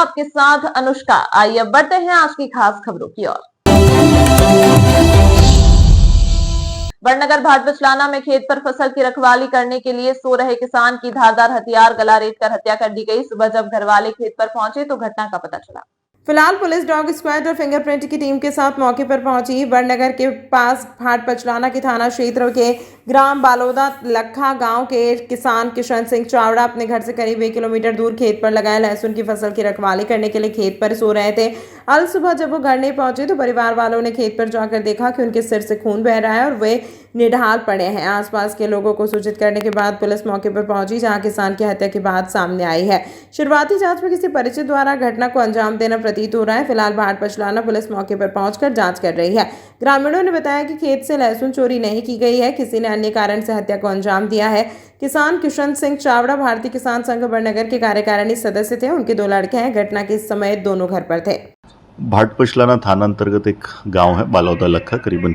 आपके साथ अनुष्का। आइए अब बढ़ते हैं आज की खास खबरों की ओर। बड़नगर भाट बचलाना में खेत पर फसल की रखवाली करने के लिए सो रहे किसान की धारदार हथियार गला रेत कर हत्या कर दी गई। सुबह जब घरवाले खेत पर पहुंचे तो घटना का पता चला। फिलहाल पुलिस डॉग स्क्वाड और फिंगरप्रिंट की टीम के साथ मौके पर पहुंची। बड़नगर के पास भाट पचलाना के थाना क्षेत्र के ग्राम बालोदा लखा गांव के किसान किशन सिंह चावड़ा अपने घर से करीब 1 किलोमीटर दूर खेत पर लगाए लहसुन की फसल की रखवाली करने के लिए खेत पर सो रहे थे। अल सुबह जब वो घर नहीं पहुंचे तो परिवार वालों ने खेत पर जाकर देखा कि उनके सिर से खून बह रहा है और वे निढाल पड़े हैं। आसपास के लोगों को सूचित करने के बाद पुलिस मौके पर पहुंची, जहां किसान की हत्या की बात सामने आई है। शुरुआती जांच में किसी परिचित द्वारा घटना को अंजाम देना प्रतीत हो रहा है। फिलहाल भाट पचलाना पुलिस मौके पर पहुंचकर जांच कर रही है। ग्रामीणों ने बताया कि खेत से लहसुन चोरी नहीं की गई है, किसी ने अन्य कारण से हत्या को अंजाम दिया है। किसान किशन सिंह चावड़ा भारतीय किसान संघ बड़नगर के कार्यकारिणी सदस्य थे। उनके 2 लड़के हैं। घटना के समय दोनों घर पर थे। भाट पचलाना थाना अंतर्गत एक गांव है बालोदा लखा, करीबन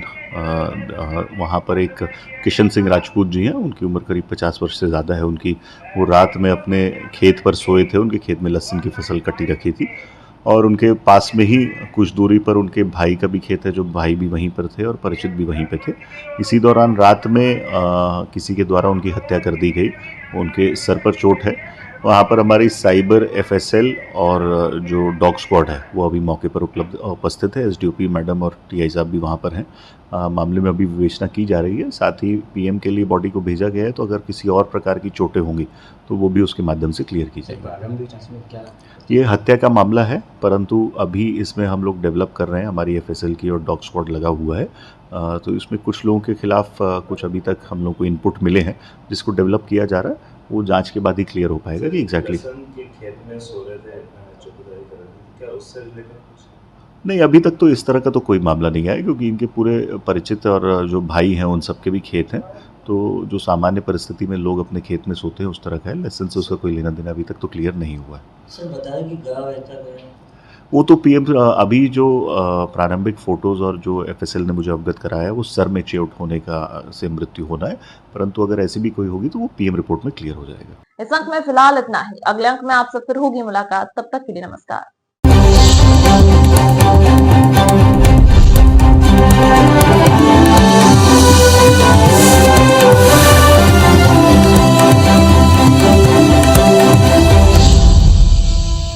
वहाँ पर एक किशन सिंह राजपूत जी हैं। उनकी उम्र करीब 50 वर्ष से ज़्यादा है उनकी। वो रात में अपने खेत पर सोए थे। उनके खेत में लहसुन की फसल कटी रखी थी और उनके पास में ही कुछ दूरी पर उनके भाई का भी खेत है, जो भाई भी वहीं पर थे और परिचित भी वहीं पे थे। इसी दौरान रात में किसी के द्वारा उनकी हत्या कर दी गई। उनके सर पर चोट है। वहाँ पर हमारी साइबर एफएसएल और जो डॉग स्क्वाड है वो अभी मौके पर उपस्थित है। एसडीओपी मैडम और टीआई साहब भी वहाँ पर हैं। मामले में अभी विवेचना की जा रही है। साथ ही पीएम के लिए बॉडी को भेजा गया है, तो अगर किसी और प्रकार की चोटें होंगी तो वो भी उसके माध्यम से क्लियर की जाएगी। ये हत्या का मामला है, परंतु अभी इसमें हम लोग डेवलप कर रहे हैं। हमारी एफएसएल की और डॉग स्क्वाड लगा हुआ है। तो इसमें कुछ लोगों के खिलाफ कुछ अभी तक हम लोग को इनपुट मिले हैं, जिसको डेवलप किया जा रहा है। वो जांच के बाद ही क्लियर हो पाएगा कि एग्जैक्टली खेत में सो रहे थे, चौकीदारी कर रहे थे, क्या उससे रिलेटेड कुछ? नहीं, अभी तक तो इस तरह का तो कोई मामला नहीं आया, क्योंकि इनके पूरे परिचित और जो भाई हैं उन सबके भी खेत हैं। तो जो सामान्य परिस्थिति में लोग अपने खेत में सोते हैं उस तरह का है। लेसन से उसका कोई लेना देना अभी तक तो क्लियर नहीं हुआ है। सर बताया कि गाँव ऐसा गया वो तो पीएम अभी जो प्रारंभिक फोटोज़ और जो एफएसएल ने मुझे अवगत कराया है वो सर में चोट होने का से मृत्यु होना है, परंतु अगर ऐसी भी कोई होगी तो वो पीएम रिपोर्ट में क्लियर हो जाएगा। इस अंक में फिलहाल इतना ही। अगले अंक में आपसे फिर होगी मुलाकात। तब तक के लिए नमस्कार।